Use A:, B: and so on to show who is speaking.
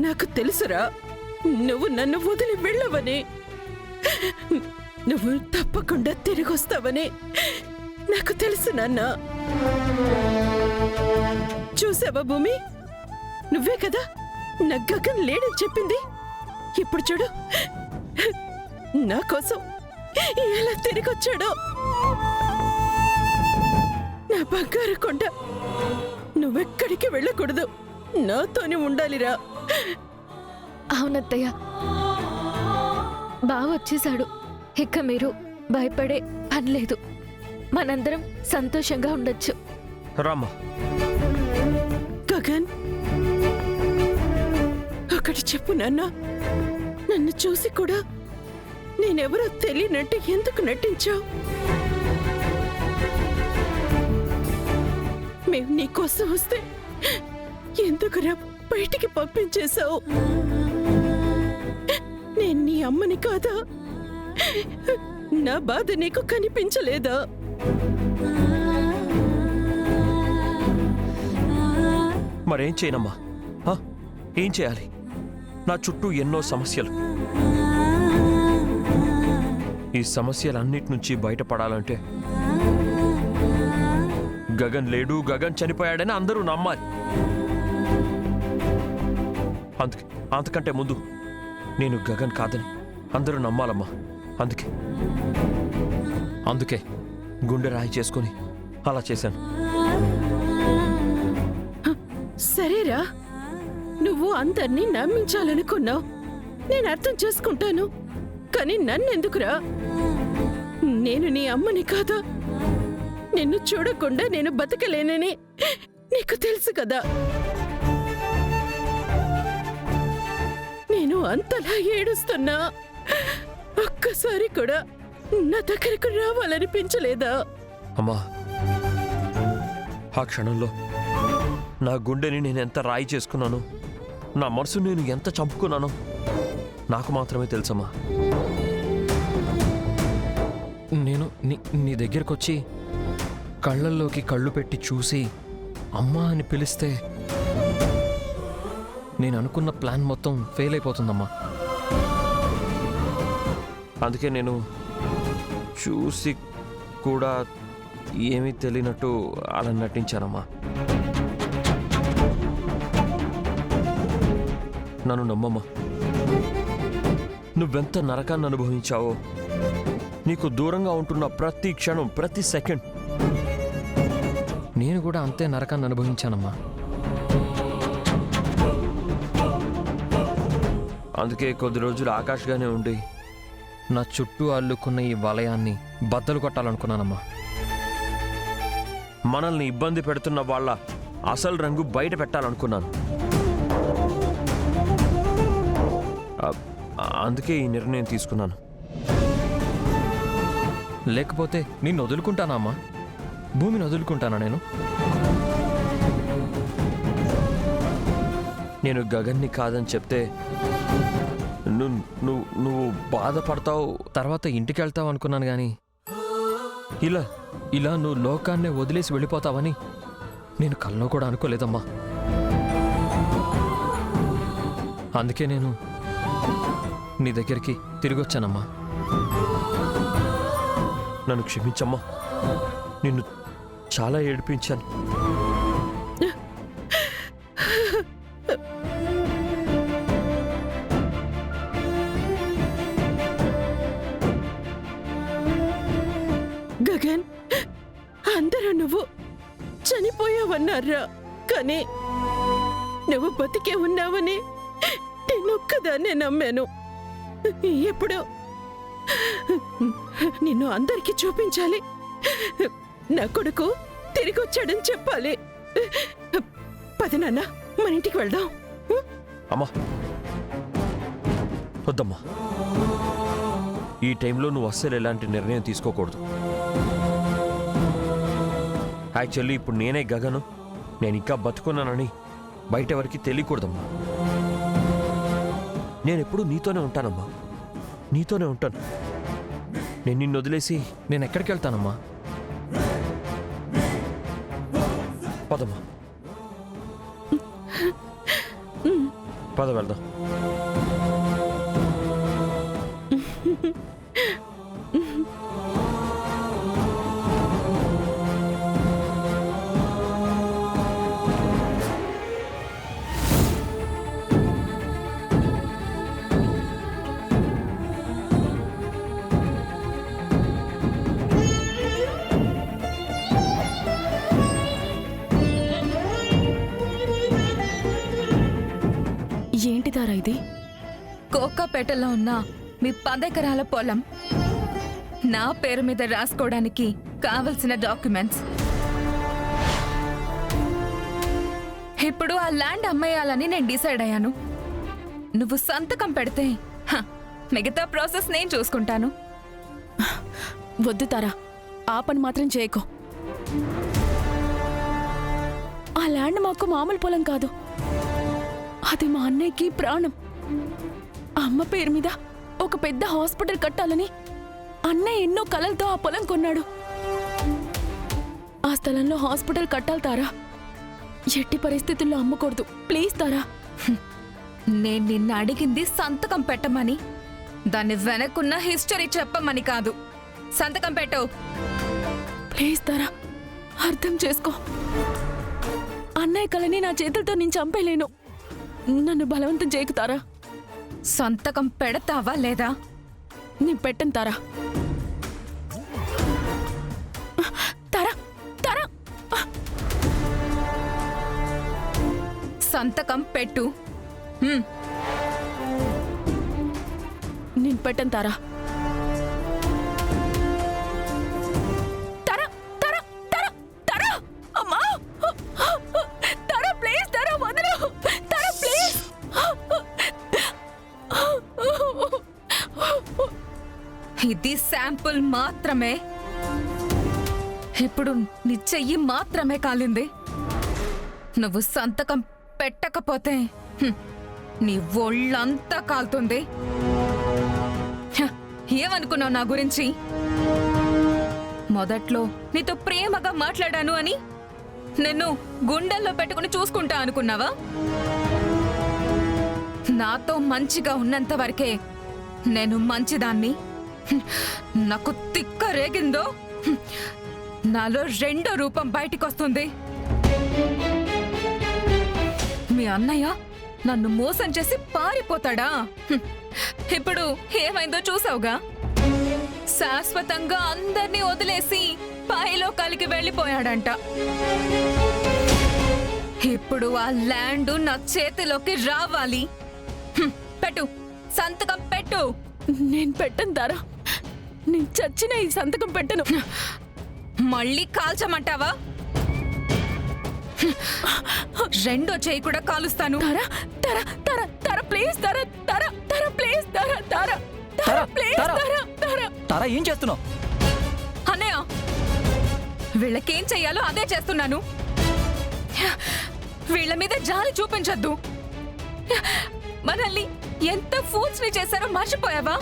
A: నాకు తెలుసురా, నువ్వు నన్ను వదిలి వెళ్ళవని. నువ్వు తప్పకుండా తిరిగొస్తావని నాకు తెలుసు నాన్న. చూసావా భూమి, నువ్వే కదా నా గగన్ లేడని చెప్పింది. ఇప్పుడు చూడు నా కోసం ఎలా తిరిగొచ్చాడో. నా బంగారు కొండ, నువ్వెక్కడికి వెళ్ళకూడదు, నాతోనే ఉండాలిరా.
B: అవునత్తయ్య, బావ వచ్చేశాడు. ఇక మీరు భయపడే పనిలేదు. మనందరం సంతోషంగా ఉండొచ్చు.
C: రామ్మా.
A: గగన్, ఒకటి చెప్పు నాన్న, నన్ను చూసి కూడా నేనెవరో తెలియనట్టు ఎందుకు నటించావు? మేము నీకోసం వస్తే ఎందుకురా బయటికి పంపించేశావు? నేను నీ అమ్మని కాదా? నా బాధ నీకు కనిపించలేదా?
C: మరేం చేయనమ్మా? ఏం చేయాలి? నా చుట్టూ ఎన్నో సమస్యలు. ఈ సమస్యలన్నిటి నుంచి బయటపడాలంటే గగన్ లేడు, గగన్ చనిపోయాడని అందరూ నమ్మాలి. అంతకంటే ముందు నేను గగన్ కాదని అందరూ నమ్మాలమ్మా. అందుకే గుండె రాయి చేసుకుని అలా చేశాను.
A: సరేరా, నువ్వు అందర్నీ నమ్మించాలనుకున్నావు, నేను అర్థం చేసుకుంటాను. కానీ నన్నెందుకురా? నేను నీ అమ్మని కాదా? నిన్ను చూడకుండా నేను బతకలేనని నీకు తెలుసు కదా. నేను అంతలా ఏడుస్తున్నా ఒక్కసారి కూడా నా దగ్గరకు రావాలనిపించలేదా?
C: అమ్మా, ఆ క్షణంలో నా గుండెని నేను ఎంత రాయి చేసుకున్నానో, నా మనసు నేను ఎంత చంపుకున్నానో నాకు మాత్రమే తెలుసమ్మా.
D: నేను నీ దగ్గరకొచ్చి కళ్ళల్లోకి కళ్ళు పెట్టి చూసి అమ్మా అని పిలిస్తే నేను అనుకున్న ప్లాన్ మొత్తం ఫెయిల్ అయిపోతుందమ్మా.
C: అందుకే నేను చూసి కూడా ఏమీ తెలియనట్టు అలా నటించానమ్మా. నన్ను నమ్మమ్మా. నువ్వెంత నరకాన్ని అనుభవించావో, నీకు దూరంగా ఉంటున్న ప్రతి క్షణం, ప్రతి సెకండ్
D: నేను కూడా అంతే నరకాన్ని అనుభవించానమ్మా.
C: అందుకే కొద్ది రోజులు ఆకాష్గానే ఉండి
D: నా చుట్టూ అల్లుకున్న ఈ వలయాన్ని బద్దలు కొట్టాలనుకున్నానమ్మా.
C: మనల్ని ఇబ్బంది పెడుతున్న వాళ్ళ అసలు రంగు బయట పెట్టాలనుకున్నాను. అందుకే ఈ నిర్ణయం తీసుకున్నాను.
D: లేకపోతే నిన్ను వదులుకుంటానా అమ్మా? భూమిని వదులుకుంటానా నేను?
C: నేను గగన్ని కాదని చెప్తే నువ్వు బాధపడతావు,
D: తర్వాత ఇంటికి వెళ్తావు అనుకున్నాను కానీ ఇలా నువ్వు లోకాన్నే వదిలేసి వెళ్ళిపోతావని నేను కల్లో కూడా అనుకోలేదమ్మా. అందుకే నేను నీ దగ్గరికి తిరిగి వచ్చానమ్మా.
C: నన్ను క్షమించమ్మా, నిన్ను చాలా ఏడిపించాను.
A: గగన్, అందరూ నువ్వు చనిపోయావన్నారా, కానీ నువ్వు బతికే ఉన్నావని నేనొక్కదాన్నే నమ్మాను. ఎప్పుడు నిన్ను అందరికీ చూపించాలి, నా కొడుకు తిరిగొచ్చాడని చెప్పాలి. పద నాన్న, మన ఇంటికి వెళ్దాం.
C: అమ్మా వద్దమ్మా, ఈ టైంలో నువ్వు అస్సలు ఎలాంటి నిర్ణయం తీసుకోకూడదు. యాక్చువల్లీ ఇప్పుడు నేనే గగను, నేను ఇంకా బతుకున్నానని బయట ఎవరికి తెలియకూడదమ్మా. నేను ఎప్పుడు నీతోనే ఉంటానమ్మా, నీతోనే ఉంటాను. నేను నిన్ను వదిలేసి
D: నేను ఎక్కడికి వెళ్తానమ్మా?
C: పదమ్మా, పద. పద వెళ్దాం.
A: ఏంటి తారా ఇది?
E: కోకాపేటలో ఉన్న మీ 10 ఎకరాల పొలం నా పేరు మీద రాసుకోవడానికి కావలసిన డాక్యుమెంట్స్. ఇప్పుడు ఆ ల్యాండ్ అమ్మేయాలని నేను డిసైడ్ అయ్యాను. నువ్వు సంతకం పెడితే మిగతా ప్రాసెస్ నేను చూసుకుంటాను.
A: వద్దు తారా, ఆ పని మాత్రం చేయకు. ఆ ల్యాండ్ మాకు మామూలు పొలం కాదు, అది మా అన్నయ్యకి ప్రాణం. అమ్మ పేరు మీద ఒక పెద్ద హాస్పిటల్ కట్టాలని అన్నయ్య ఎన్నో కలలతో ఆ పొలం కొన్నాడు. ఆ స్థలంలో హాస్పిటల్ కట్టాలి తారా. ఎట్టి పరిస్థితుల్లో అమ్మకూడదు, ప్లీజ్ తారా.
E: నేను నిన్ను అడిగింది సంతకం పెట్టమని, దాన్ని వెనక్కున్న హిస్టరీ చెప్పమని కాదు. సంతకం పెట్టు.
A: ప్లీజ్ తారా, అర్థం చేసుకో. అన్నయ్య కలని నా చేతులతో నేను చంపేలేను. నన్ను బలవంతం చేయకుతారా.
E: సంతకం పెడతావా లేదా?
A: నేను పెట్టను తారా. తారా తారా,
E: సంతకం పెట్టు.
A: నేను పెట్టను తారా. తారా తారా తారా తారా, అమ్మా తారా, ప్లీజ్ తారా, వదలు తారా, ప్లీజ్.
E: ఇది శాంపుల్ మాత్రమే. ఇప్పుడు నీ చెయ్యి మాత్రమే కాలింది. నువ్వు సంతకం పెట్టకపోతే నీ ఒళ్ళంతా కాలుతుంది. ఏమనుకున్నావు నా గురించి? మొదట్లో నీతో ప్రేమగా మాట్లాడాను అని నిన్ను గుండెల్లో పెట్టుకుని చూసుకుంటా అనుకున్నావా? నాతో మంచిగా ఉన్నంత వరకే నేను మంచిదాన్ని. నాకు తిక్క రేగిందో నాలో రెండో రూపం బయటికొస్తుంది. మీ అన్నయ్య నన్ను మోసం చేసి పారిపోతాడా? ఇప్పుడు ఏమైందో చూసావుగా. శాశ్వతంగా అందర్నీ వదిలేసి పైలోకాలకి వెళ్ళిపోయాడంట. ఇప్పుడు ఆ ల్యాండ్ నా చేతిలోకి రావాలి. పెట్టు, సంతకం పెట్టు.
A: నేను పెట్టను తారా, నేను చచ్చిన ఈ సంతకం పెట్టను.
E: మళ్ళీ కాల్చమంటావా? రెండో చేయి కూడా కాలుస్తాను.
A: Tara Tara Tara Tara, please Tara, Tara Tara, please Tara, Tara Tara, please Tara, Tara.
F: Tara, ఏం చేస్తున్నావు?
E: అన్నయ్య, వీళ్ళకేం చెయ్యాలో అదే చేస్తున్నాను. వీళ్ళ మీద జాలి చూపించొద్దు. మనల్ని ఎంత ఫూల్స్ ని చేశారో మర్చిపోయావా?